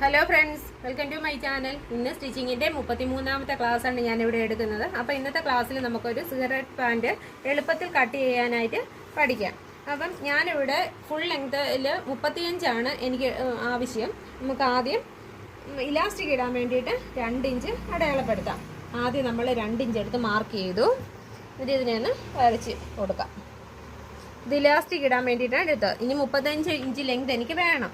Hello friends, welcome to my channel. ഇന്ന് സ്റ്റിച്ചിങ്ങിൻ്റെ 33ാമത്തെ ക്ലാസ്സാണ് ഞാനിവിടെ എടുക്കുന്നത്. അപ്പോൾ ഇന്നത്തെ ക്ലാസ്സിൽ നമുക്കൊരു സിഗരറ്റ് പാൻറ്റ് എളുപ്പത്തിൽ കട്ട് ചെയ്യാനായിട്ട് പഠിക്കാം. അപ്പം ഞാനിവിടെ ഫുൾ ലെങ്ത്തിൽ 35 എനിക്ക് ആവശ്യം. നമുക്ക് ആദ്യം ഇലാസ്റ്റിക് ഇടാൻ വേണ്ടിയിട്ട് 2 ഇഞ്ച് അടയാളപ്പെടുത്താം. ആദ്യം നമ്മൾ 2 ഇഞ്ച് എടുത്ത് മാർക്ക് ചെയ്തു. എന്നിട്ട് ഇതിനെ ഒന്ന് വരച്ച് കൊടുക്കാം. ഇത് ഇലാസ്റ്റിക് ഇടാൻ വേണ്ടിയിട്ടാണ് എടുത്തത്. ഇനി 35 ഇഞ്ച് ലെങ്ത് എനിക്ക് വേണം.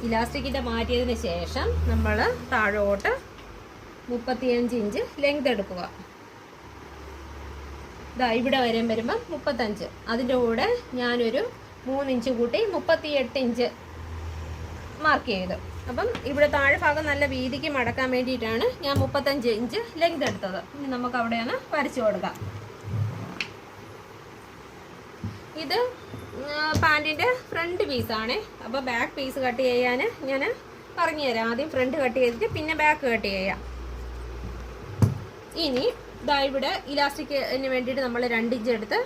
ഇലാസ്റ്റിക്കിൻ്റെ മാറ്റിയതിന് ശേഷം നമ്മൾ താഴോട്ട് 35 ഇഞ്ച് ലെങ്ത് എടുക്കുക. ഇതാ ഇവിടെ വരുമ്പം 35. അതിൻ്റെ കൂടെ ഞാനൊരു 3 ഇഞ്ച് കൂട്ടി 38 ഇഞ്ച് മാർക്ക് ചെയ്തു. അപ്പം ഇവിടെ താഴെ ഭാഗം നല്ല വീതിക്ക് മടക്കാൻ വേണ്ടിയിട്ടാണ് ഞാൻ 35 ഇഞ്ച് ലെങ്ത് എടുത്തത്. ഇനി നമുക്ക് അവിടെയൊന്ന് വരച്ചു കൊടുക്കാം. ഇത് പാൻറ്റിൻ്റെ ഫ്രണ്ട് പീസാണ്. അപ്പോൾ ബാക്ക് പീസ് കട്ട് ചെയ്യാൻ ഞാൻ പറഞ്ഞു തരാം. ആദ്യം ഫ്രണ്ട് കട്ട് ചെയ്തിട്ട് പിന്നെ ബാക്ക് കട്ട് ചെയ്യാം. ഇനി ഇതാ ഇവിടെ ഇലാസ്റ്റിക്കിന് വേണ്ടിയിട്ട് നമ്മൾ 2 ഇഞ്ച് എടുത്ത്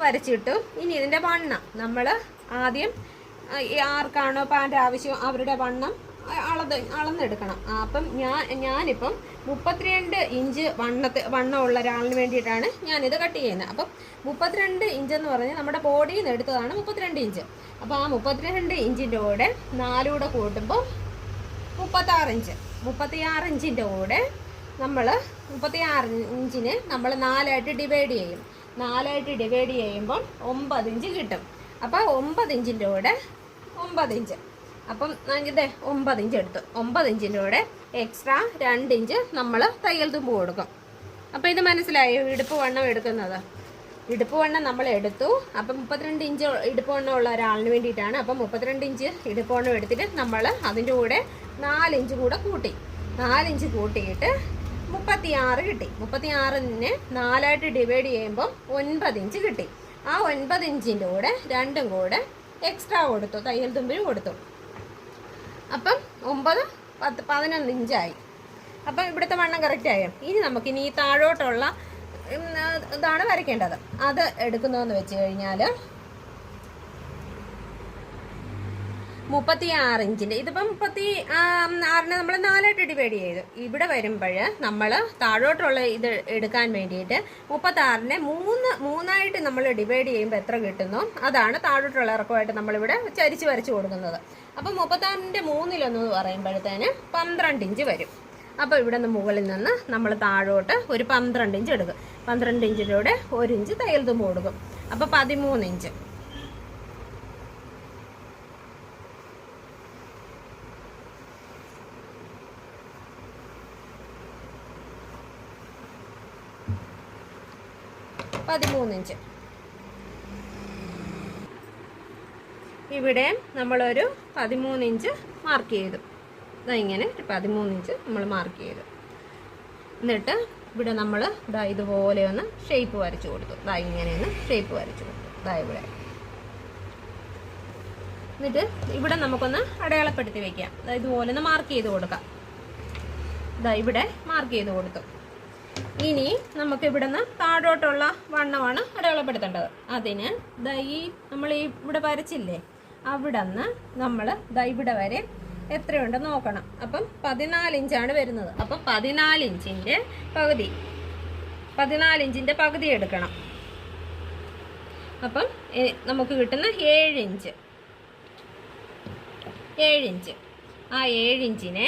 വരച്ചിട്ടു. ഇനി ഇതിൻ്റെ വണ്ണം നമ്മൾ ആദ്യം ആർക്കാണോ പാൻറ്റ് ആവശ്യം അവരുടെ വണ്ണം അളന്നെടുക്കണം. അപ്പം ഞാനിപ്പം 32 ഇഞ്ച് വണ്ണമുള്ള ഒരാളിന് വേണ്ടിയിട്ടാണ് ഞാനിത് കട്ട് ചെയ്യുന്നത്. അപ്പം 32 ഇഞ്ച് എന്ന് പറഞ്ഞാൽ നമ്മുടെ ബോഡിയിൽ നിന്ന് എടുത്തതാണ് 32 ഇഞ്ച്. അപ്പോൾ ആ 32 ഇഞ്ചിൻ്റെ കൂടെ 4 കൂടെ കൂട്ടുമ്പോൾ 36 ഇഞ്ച്. 36 ഇഞ്ചിൻ്റെ കൂടെ നമ്മൾ 36 ഇഞ്ചിനെ നമ്മൾ 4ആയിട്ട് ഡിവൈഡ് ചെയ്യും. 4ആയിട്ട് ഡിവൈഡ് ചെയ്യുമ്പോൾ 9 ഇഞ്ച് കിട്ടും. അപ്പോൾ 9 ഇഞ്ചിൻ്റെ കൂടെ 9 ഇഞ്ച്. അപ്പം ഇത് 9 ഇഞ്ച് എടുത്തു. 9 ഇഞ്ചിൻ്റെ കൂടെ എക്സ്ട്രാ 2 ഇഞ്ച് നമ്മൾ തയ്യൽ തുമ്പ് കൊടുക്കും. അപ്പോൾ ഇത് മനസ്സിലായോ? ഇടുപ്പ് വണ്ണം എടുക്കുന്നത്. ഇടുപ്പ് വണ്ണം നമ്മൾ എടുത്തു. അപ്പം 32 ഇഞ്ച് ഇടുപ്പ് വണ്ണം ഉള്ള ഒരാളിന് വേണ്ടിയിട്ടാണ്. അപ്പം 32 ഇഞ്ച് ഇടുപ്പ് വണ്ണം എടുത്തിട്ട് നമ്മൾ അതിൻ്റെ കൂടെ 4 ഇഞ്ച് കൂടെ കൂട്ടി. 4 ഇഞ്ച് കൂട്ടിയിട്ട് 36 കിട്ടി. 36നെ 4ആയിട്ട് ഡിവൈഡ് ചെയ്യുമ്പോൾ 9 ഇഞ്ച് കിട്ടി. ആ 9 ഇഞ്ചിൻ്റെ കൂടെ 2ഉം കൂടെ എക്സ്ട്രാ കൊടുത്തു, തയ്യൽ തുമ്പിന് കൊടുത്തു. അപ്പം 9, 10, 11 ഇഞ്ചായി. അപ്പം ഇവിടുത്തെ വണ്ണം കറക്റ്റായോ? ഇനി നമുക്കിനി ഈ താഴോട്ടുള്ള ഇതാണ് വരയ്ക്കേണ്ടത്. അത് എടുക്കുന്നതെന്ന് വെച്ച് കഴിഞ്ഞാൽ 36 ഇഞ്ചിൻ്റെ ഇതിപ്പം 36നെ നമ്മൾ 4ആയിട്ട് ഡിവൈഡ് ചെയ്തു. ഇവിടെ വരുമ്പോൾ നമ്മൾ താഴോട്ടുള്ള ഇത് എടുക്കാൻ വേണ്ടിയിട്ട് 36നെ 3ആയിട്ട് നമ്മൾ ഡിവൈഡ് ചെയ്യുമ്പോൾ എത്ര കിട്ടുന്നു അതാണ് താഴോട്ടുള്ള ഇറക്കമായിട്ട് നമ്മളിവിടെ ചരിച്ച് വരച്ച് കൊടുക്കുന്നത്. അപ്പം 36ൻ്റെ 3 പറയുമ്പോഴത്തേന് 12 ഇഞ്ച് വരും. അപ്പോൾ ഇവിടെ നിന്ന് മുകളിൽ നിന്ന് നമ്മൾ താഴോട്ട് ഒരു 12 ഇഞ്ച് എടുക്കും. 12 ഇഞ്ചിൻ്റെ കൂടെ 1 ഇഞ്ച് തയ്യൽ തുമ്പ് കൊടുക്കും. അപ്പോൾ 13 ഇഞ്ച്. ഇവിടെ നമ്മളൊരു 13 ഇഞ്ച് മാർക്ക് ചെയ്തു. ഇങ്ങനെ 13 ഇഞ്ച് നമ്മൾ മാർക്ക് ചെയ്തു. എന്നിട്ട് ഇവിടെ നമ്മൾ ഇതുപോലെ ഒന്ന് ഷേപ്പ് വരച്ചു കൊടുത്തു. ഇങ്ങനെയൊന്ന് ഷേപ്പ് വരച്ചു കൊടുത്തു. ഇവിടെ എന്നിട്ട് ഇവിടെ നമുക്കൊന്ന് അടയാളപ്പെടുത്തി വെക്കാം. ഇതുപോലെ ഒന്ന് മാർക്ക് ചെയ്ത് കൊടുക്കാം. ഇവിടെ മാർക്ക് ചെയ്ത് കൊടുത്തു. ഇനി നമുക്ക് ഇവിടെ നിന്ന് താഴോട്ടുള്ള വണ്ണമാണ് അടയാളപ്പെടുത്തേണ്ടത്. അതിന് നമ്മൾ ഇവിടെ വരച്ചില്ലേ, അവിടെ നിന്ന് നമ്മൾ ഇവിടെ വരെ എത്രയുണ്ടെന്ന് നോക്കണം. അപ്പം 14 ഇഞ്ചാണ് വരുന്നത്. അപ്പം 14 ഇഞ്ചിൻ്റെ പകുതി എടുക്കണം. അപ്പം നമുക്ക് കിട്ടുന്ന 7 ഇഞ്ച്. ആ 7 ഇഞ്ചിനെ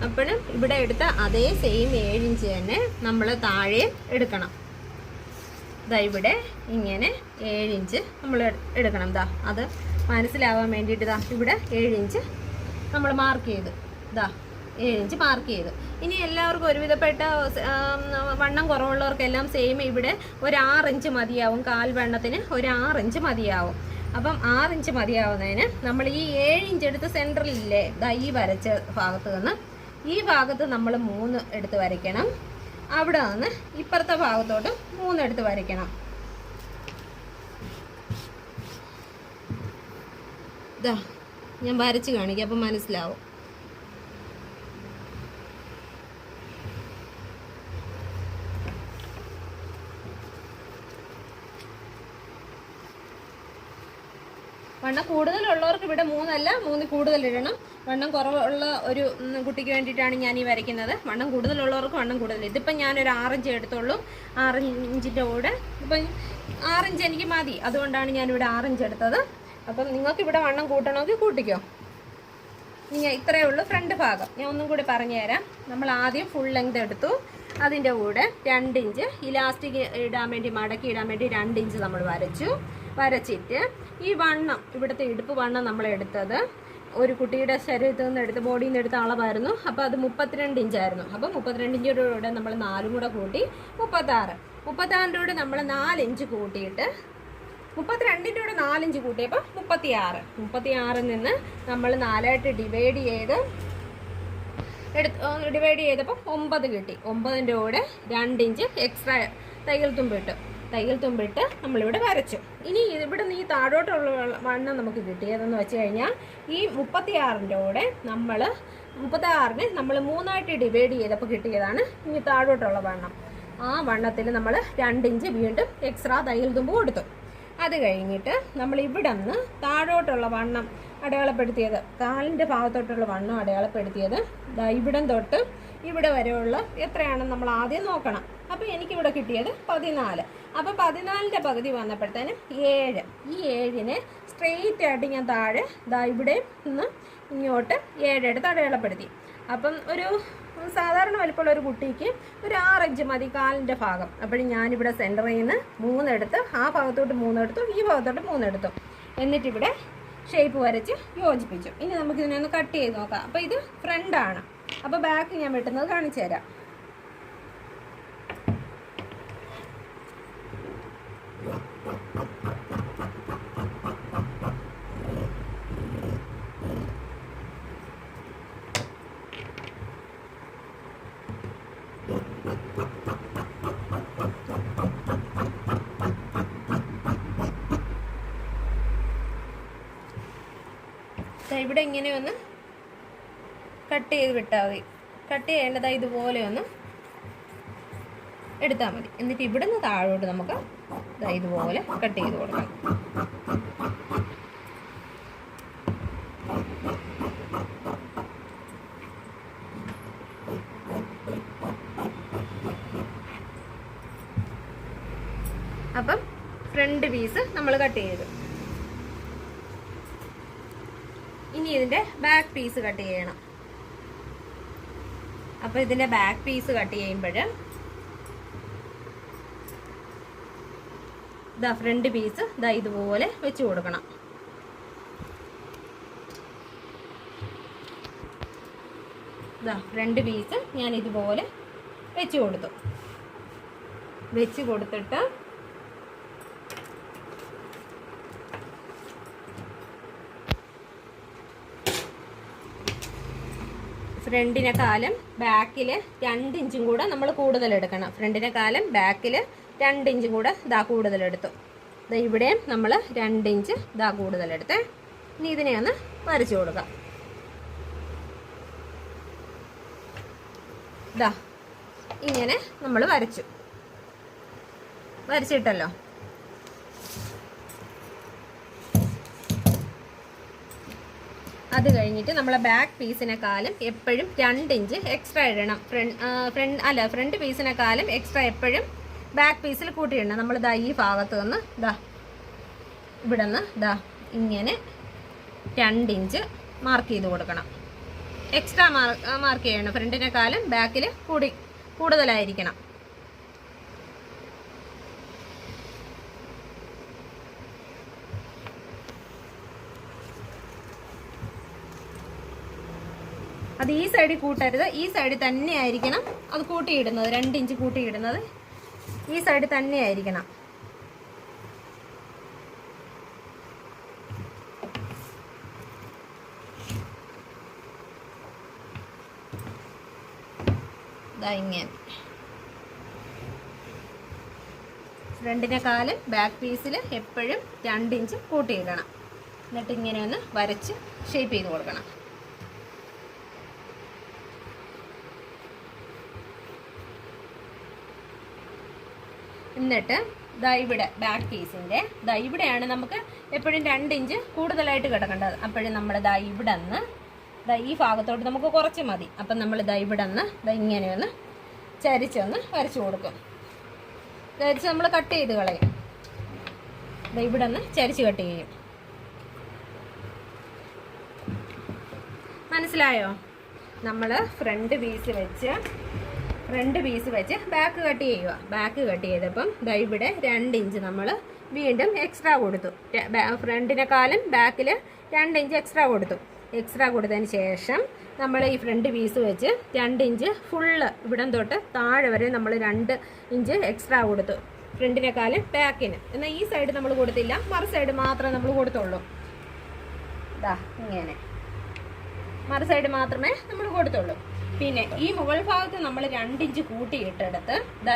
അപ്പോഴും ഇവിടെ എടുത്ത അതേ സെയിം 7 ഇഞ്ച് തന്നെ നമ്മൾ താഴെ എടുക്കണം. ഇവിടെ ഇങ്ങനെ 7 ഇഞ്ച് നമ്മൾ എടുക്കണം. അത് മനസ്സിലാവാൻ വേണ്ടിയിട്ട് ഇവിടെ 7 ഇഞ്ച് നമ്മൾ മാർക്ക് ചെയ്തു. 7 ഇഞ്ച് മാർക്ക് ചെയ്തു. ഇനി എല്ലാവർക്കും ഒരുവിധപ്പെട്ട വണ്ണം കുറവുള്ളവർക്കെല്ലാം സെയിം ഇവിടെ ഒരു 6 ഇഞ്ച് മതിയാവും. കാൽ വണ്ണത്തിന് ഒരു 6 ഇഞ്ച് മതിയാവും. അപ്പം 6 ഇഞ്ച് മതിയാവുന്നതിന് നമ്മൾ ഈ 7 ഇഞ്ച് എടുത്ത് സെൻറ്ററിലില്ലേ ഈ വരച്ച ഭാഗത്ത് നിന്ന് ഈ ഭാഗത്ത് നമ്മൾ 3 എടുത്ത് വരയ്ക്കണം. അവിടെ നിന്ന് ഇപ്പുറത്തെ ഭാഗത്തോട്ട് 3 എടുത്ത് വരയ്ക്കണം. ഞാൻ വരച്ച് കാണിക്കാം, അപ്പം മനസ്സിലാവും. വണ്ണം കൂടുതലുള്ളവർക്ക് ഇവിടെ 3 അല്ല 3 കൂടുതൽ ഇടണം. വണ്ണം കുറവുള്ള ഒരു കുട്ടിക്ക് വേണ്ടിയിട്ടാണ് ഞാൻ ഈ വരയ്ക്കുന്നത്. വണ്ണം കൂടുതലുള്ളവർക്ക് വണ്ണം കൂടുതൽ. ഇതിപ്പം ഞാനൊരു 6 ഇഞ്ച് എടുത്തോളൂ. 6 ഇഞ്ചിൻ്റെ കൂടെ ഇപ്പം 6 ഇഞ്ച് എനിക്ക് മതി, അതുകൊണ്ടാണ് ഞാനിവിടെ 6 ഇഞ്ച് എടുത്തത്. അപ്പം നിങ്ങൾക്ക് ഇവിടെ വണ്ണം കൂട്ടണമെങ്കിൽ കൂട്ടിക്കോ. ഇത്രയേ ഉള്ളൂ ഫ്രണ്ട് ഭാഗം. ഞാൻ ഒന്നും കൂടി പറഞ്ഞു തരാം. നമ്മൾ ആദ്യം ഫുൾ ലെങ്ത് എടുത്തു. അതിൻ്റെ കൂടെ 2 ഇഞ്ച് ഇലാസ്റ്റിക് ഇടാൻ വേണ്ടി, മടക്കി ഇടാൻ വേണ്ടി 2 ഇഞ്ച് നമ്മൾ വരച്ചിട്ട് ഈ വണ്ണം, ഇവിടുത്തെ ഇടുപ്പ് വണ്ണം നമ്മൾ എടുത്തത് ഒരു കുട്ടിയുടെ ശരീരത്തിൽ നിന്ന് എടുത്ത്, ബോഡിയിൽ നിന്ന് എടുത്ത അളവായിരുന്നു. അപ്പോൾ അത് 32 ഇഞ്ചായിരുന്നു. അപ്പോൾ 32 ഇഞ്ചിൻ്റെ കൂടെ നമ്മൾ 4 കൂടെ കൂട്ടി 36. 36ൻ്റെ കൂടെ നമ്മൾ 4 ഇഞ്ച് കൂട്ടിയിട്ട് 32ൻ്റെ കൂടെ 4 ഇഞ്ച് കൂട്ടിയപ്പോൾ 36. 36ൽ നിന്ന് നമ്മൾ 4ആയിട്ട് ഡിവൈഡ് ചെയ്തപ്പോൾ 9 കിട്ടി. 9ൻ്റെ കൂടെ 2 ഇഞ്ച് എക്സ്ട്രാ തയ്യൽ തുമ്പിട്ട് നമ്മളിവിടെ വരച്ചു. ഇനി ഇവിടെ നിന്ന് ഈ താഴോട്ടുള്ള വണ്ണം നമുക്ക് കിട്ടിയതെന്ന് വെച്ച് കഴിഞ്ഞാൽ ഈ 36ൻ്റെ കൂടെ നമ്മൾ 36നെ നമ്മൾ 3ആയിട്ട് ഡിവൈഡ് ചെയ്തപ്പോൾ കിട്ടിയതാണ് ഇനി താഴോട്ടുള്ള വണ്ണം. ആ വണ്ണത്തിൽ നമ്മൾ 2 ഇഞ്ച് വീണ്ടും എക്സ്ട്രാ തയ്യൽ തുമ്പ് കൊടുത്തു. അത് കഴിഞ്ഞിട്ട് നമ്മൾ ഇവിടെ നിന്ന് താഴോട്ടുള്ള വണ്ണം അടയാളപ്പെടുത്തിയത്, കാലിൻ്റെ ഭാഗത്തോട്ടുള്ള വണ്ണം അടയാളപ്പെടുത്തിയത് ഇവിടം തൊട്ട് ഇവിടെ വരെയുള്ള എത്രയാണെന്ന് നമ്മൾ ആദ്യം നോക്കണം. അപ്പോൾ എനിക്കിവിടെ കിട്ടിയത് 14. അപ്പോൾ 14ൻ്റെ പകുതി വന്നപ്പോഴത്തേനും 7. ഈ 7നെ സ്ട്രെയിറ്റ് ആയിട്ട് ഞാൻ താഴെ ഇവിടെ നിന്ന് ഇങ്ങോട്ട് 7 എടുത്ത് അടയാളപ്പെടുത്തി. അപ്പം ഒരു സാധാരണ വലിപ്പമുള്ള ഒരു കുട്ടിക്ക് ഒരു 6 ഇഞ്ച് മതി കാലിൻ്റെ ഭാഗം. അപ്പോഴും ഞാനിവിടെ സെൻറ്ററിൽ നിന്ന് 3 എടുത്ത്, ആ ഭാഗത്തോട്ട് 3 എടുത്തു, ഈ ഭാഗത്തോട്ട് 3 എടുത്തു. എന്നിട്ടിവിടെ ഷേപ്പ് വരച്ച് യോജിപ്പിച്ചു. ഇനി നമുക്കിതിനെ ഒന്ന് കട്ട് ചെയ്ത് നോക്കാം. അപ്പോൾ ഇത് ഫ്രണ്ടാണ്. അപ്പോൾ ബാക്ക് ഞാൻ വെട്ടുന്നത് കാണിച്ചു തരാം. ഇവിടെ ഇങ്ങനെ ഒന്ന് കട്ട് ചെയ്ത് വിട്ടാൽ മതി. കട്ട് ചെയ്യേണ്ടതായി ഇതുപോലെ ഒന്ന് എടുത്താൽ മതി. എന്നിട്ട് ഇവിടെ നിന്ന് താഴോട്ട് നമുക്ക് ഇതുപോലെ കട്ട് ചെയ്ത് കൊടുക്കണം. അപ്പം ഫ്രണ്ട് പീസ് നമ്മൾ കട്ട് ചെയ്തു. ഇനി ഇതിൻ്റെ ബാക്ക് പീസ് കട്ട് ചെയ്യണം. അപ്പോൾ ഇതിൻ്റെ ബാക്ക് പീസ് കട്ട് ചെയ്യുമ്പോൾ ഫ്രണ്ട് പീസ് ഇതുപോലെ വെച്ച് കൊടുക്കണം. ഫ്രണ്ട് പീസ് ഞാൻ ഇതുപോലെ വെച്ച് കൊടുത്തു. വെച്ച് കൊടുത്തിട്ട് ഫ്രണ്ടിനെക്കാളും ബാക്കിൽ 2 ഇഞ്ചും കൂടെ നമ്മൾ കൂടുതൽ എടുക്കണം. ഫ്രണ്ടിനെക്കാളും ബാക്കിൽ 2 ഇഞ്ചും കൂടെ കൂടുതലെടുത്തു. ഇവിടെയും നമ്മൾ 2 ഇഞ്ച് കൂടുതലെടുത്ത് ഇനി ഇതിനെ ഒന്ന് വരച്ചു കൊടുക്കാം. ഇങ്ങനെ നമ്മൾ വരച്ചിട്ടല്ലോ. അത് കഴിഞ്ഞിട്ട് നമ്മളെ ബാക്ക് പീസിനെക്കാളും എപ്പോഴും 2 ഇഞ്ച് എക്സ്ട്രാ ഇടണം. ഫ്രണ്ട് പീസിനെക്കാളും എക്സ്ട്രാ എപ്പോഴും ബാക്ക് പീസിൽ കൂട്ടിയിടണം. നമ്മൾ ഈ ഭാഗത്ത് നിന്ന് ഇവിടെ നിന്ന് ഇങ്ങനെ 2 ഇഞ്ച് മാർക്ക് ചെയ്ത് കൊടുക്കണം. എക്സ്ട്രാ മാർക്ക് ചെയ്യണം. ഫ്രണ്ടിനെക്കാളും ബാക്കിൽ കൂടുതലായിരിക്കണം. അത് ഈ സൈഡിൽ കൂട്ടരുത്, ഈ സൈഡിൽ തന്നെ ആയിരിക്കണം അത് കൂട്ടിയിടുന്നത്. 2 ഇഞ്ച് കൂട്ടിയിടുന്നത് ഈ സൈഡിൽ തന്നെ ആയിരിക്കണം. ഇങ്ങനെ ഫ്രണ്ടിനെക്കാളും ബാക്ക് പീസിൽ എപ്പോഴും 2 ഇഞ്ച് കൂട്ടിയിടണം. എന്നിട്ട് ഇങ്ങനെ ഒന്ന് വരച്ച് ഷേപ്പ് ചെയ്ത് കൊടുക്കണം. എന്നിട്ട് ദാ ഇവിടെ ബാക്ക് പീസിൻ്റെ ദാ ഇവിടെയാണ് നമുക്ക് എപ്പോഴും 2 ഇഞ്ച് കൂടുതലായിട്ട് കിടക്കേണ്ടത്. അപ്പോഴും നമ്മൾ ദാ ഇവിടെ നിന്ന് ദാ ഈ ഭാഗത്തോട്ട് നമുക്ക് കുറച്ച് മതി. അപ്പം നമ്മൾ ദാ ഇവിടെ നിന്ന് ദാ ഇങ്ങനെയൊന്ന് ചരിച്ചൊന്ന് വരച്ചു കൊടുക്കും. ചരിച്ച് നമ്മൾ കട്ട് ചെയ്ത് കളയും. ദാ ഇവിടെ നിന്ന് ചരിച്ച് കട്ട് ചെയ്യും. മനസ്സിലായോ? നമ്മൾ ഫ്രണ്ട് പീസ് വെച്ച് ബാക്ക് കട്ട് ചെയ്യുക. ബാക്ക് കട്ട് ചെയ്തപ്പം ദാ ഇവിടെ 2 ഇഞ്ച് നമ്മൾ വീണ്ടും എക്സ്ട്രാ കൊടുത്തു. ഫ്രണ്ടിനെക്കാളും ബാക്കിൽ 2 ഇഞ്ച് എക്സ്ട്രാ കൊടുത്തതിന് ശേഷം നമ്മൾ ഈ ഫ്രണ്ട് പീസ് വെച്ച് 2 ഇഞ്ച് ഫുള്ള് ഇവിടം തൊട്ട് താഴെ വരെ നമ്മൾ 2 ഇഞ്ച് എക്സ്ട്രാ കൊടുത്തു. ഫ്രണ്ടിനെക്കാളും ബാക്കിന്. എന്നാൽ ഈ സൈഡ് നമ്മൾ കൊടുത്തില്ല, മറു സൈഡ് മാത്രമേ നമ്മൾ കൊടുത്തുള്ളൂ. ഇതാ ഇങ്ങനെ മറു സൈഡ് മാത്രമേ നമ്മൾ കൊടുത്തുള്ളൂ. പിന്നെ ഈ മുകൾ ഭാഗത്ത് നമ്മൾ 2 ഇഞ്ച് കൂട്ടിയിട്ടെടുത്ത് ദാ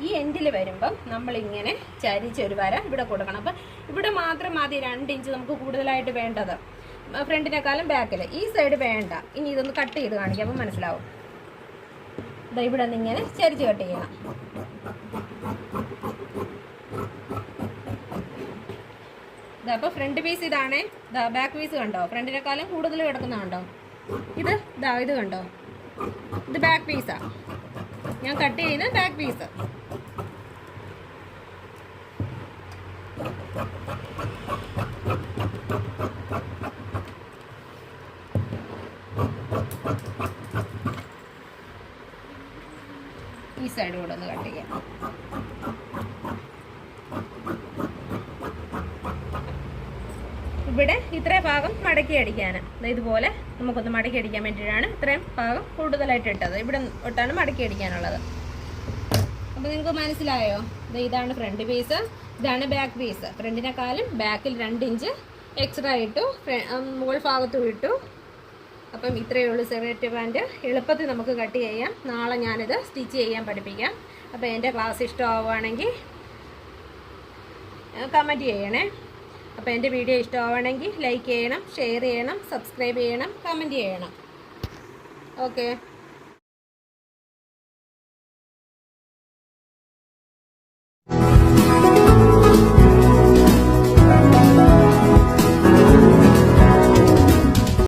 ഈ എൻഡിൽ വരുമ്പം നമ്മളിങ്ങനെ ചരിച്ചൊരു വര ഇവിടെ കൊടുക്കണം. അപ്പം ഇവിടെ മാത്രം മതി 2 ഇഞ്ച് നമുക്ക് കൂടുതലായിട്ട് വേണ്ടത്, ഫ്രണ്ടിനെക്കാളും ബാക്കിൽ. ഈ സൈഡ് വേണ്ട. ഇനി ഇതൊന്ന് കട്ട് ചെയ്ത് കാണിക്കാം, അപ്പം മനസ്സിലാവും. ദാ ഇവിടെ നിന്ന് ഇങ്ങനെ ചരിച്ച് കട്ട് ചെയ്യണം. ഇതാ അപ്പോൾ ഫ്രണ്ട് പീസ് ഇതാണേ. ദാ ബാക്ക് പീസ് കണ്ടോ? ഫ്രണ്ടിനെക്കാളും കൂടുതൽ കിടക്കുന്നതുണ്ടോ? ഇത് കണ്ടോ? ഇത് ബാക്ക് പീസാ. ഞാൻ കട്ട് ചെയ്യുന്ന ബാക്ക് പീസ്. ഈ സൈഡ് കൂടെ ഒന്ന് കട്ട് ചെയ്യാം. ഇവിടെ ഇത്രയും ഭാഗം മടക്കി അടിക്കാന് ഇതുപോലെ നമുക്കൊന്ന് മടക്കി അടിക്കാൻ വേണ്ടിയിട്ടാണ് ഇത്രയും ഭാഗം കൂടുതലായിട്ട് ഇട്ടത്. ഇവിടെ തൊട്ടാണ് മടക്കി അടിക്കാനുള്ളത്. അപ്പോൾ നിങ്ങൾക്ക് മനസ്സിലായോ? ഇതാണ് ഫ്രണ്ട് പീസ്, ഇതാണ് ബാക്ക് പീസ്. ഫ്രണ്ടിനെക്കാളും ബാക്കിൽ 2 ഇഞ്ച് എക്സ്ട്രാ ഇട്ടു, മുകൾ ഭാഗത്തും ഇട്ടു. അപ്പം ഇത്രയേ ഉള്ളൂ സെവറ്റ് പാൻറ്റ്. എളുപ്പത്തിൽ നമുക്ക് കട്ട് ചെയ്യാം. നാളെ ഞാനിത് സ്റ്റിച്ച് ചെയ്യാൻ പഠിപ്പിക്കാം. അപ്പോൾ എൻ്റെ ക്ലാസ് ഇഷ്ടമാവുകയാണെങ്കിൽ കമൻറ്റ് ചെയ്യണേ. അപ്പോൾ എൻ്റെ വീഡിയോ ഇഷ്ടമാവണമെങ്കിൽ ലൈക്ക് ചെയ്യണം, ഷെയർ ചെയ്യണം, സബ്സ്ക്രൈബ് ചെയ്യണം, കമൻറ്റ് ചെയ്യണം. ഓക്കെ.